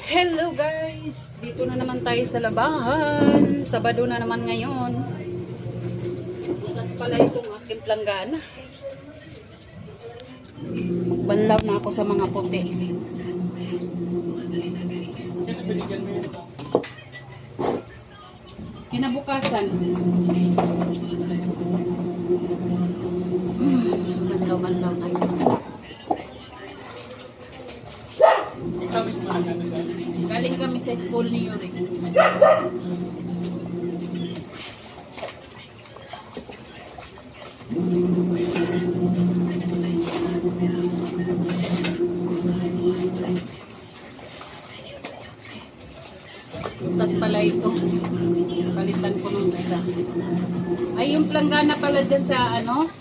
Hello guys! Dito na naman tayo sa labahan. Sabado na naman ngayon. Bukas pala itong aking planggana. Magbanlaw na ako sa mga puti. Kinabukasan. Banlaw tayo. Galing kami sa school ni Yuri. Butas pala ito. Palitan ko nung isa. Ay, yung planggana pala dyan sa loob.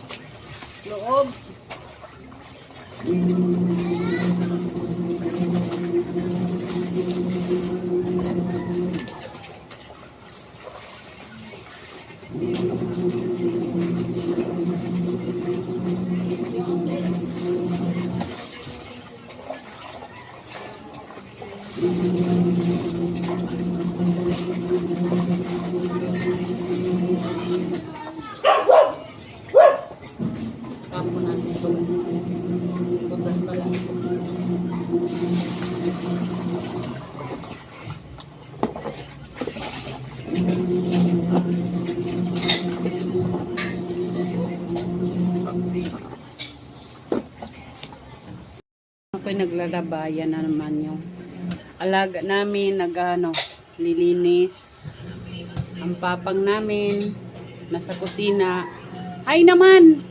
Tapo natin ito kasi butas pala. Ako'y naglalabayan na naman yung alaga namin, lilinis. Ang papang namin nasa kusina. Hi naman!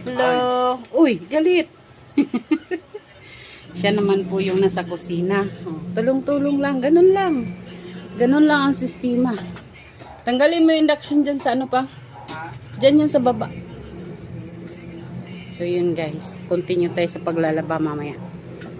Hello! Uy, galit! Siya naman po yung nasa kusina. Tulong-tulong lang, ganun lang. Ganun lang ang sistema. Tanggalin mo yung induction dyan sa dyan yan sa baba. So yun guys, continue tayo sa paglalaba mamaya.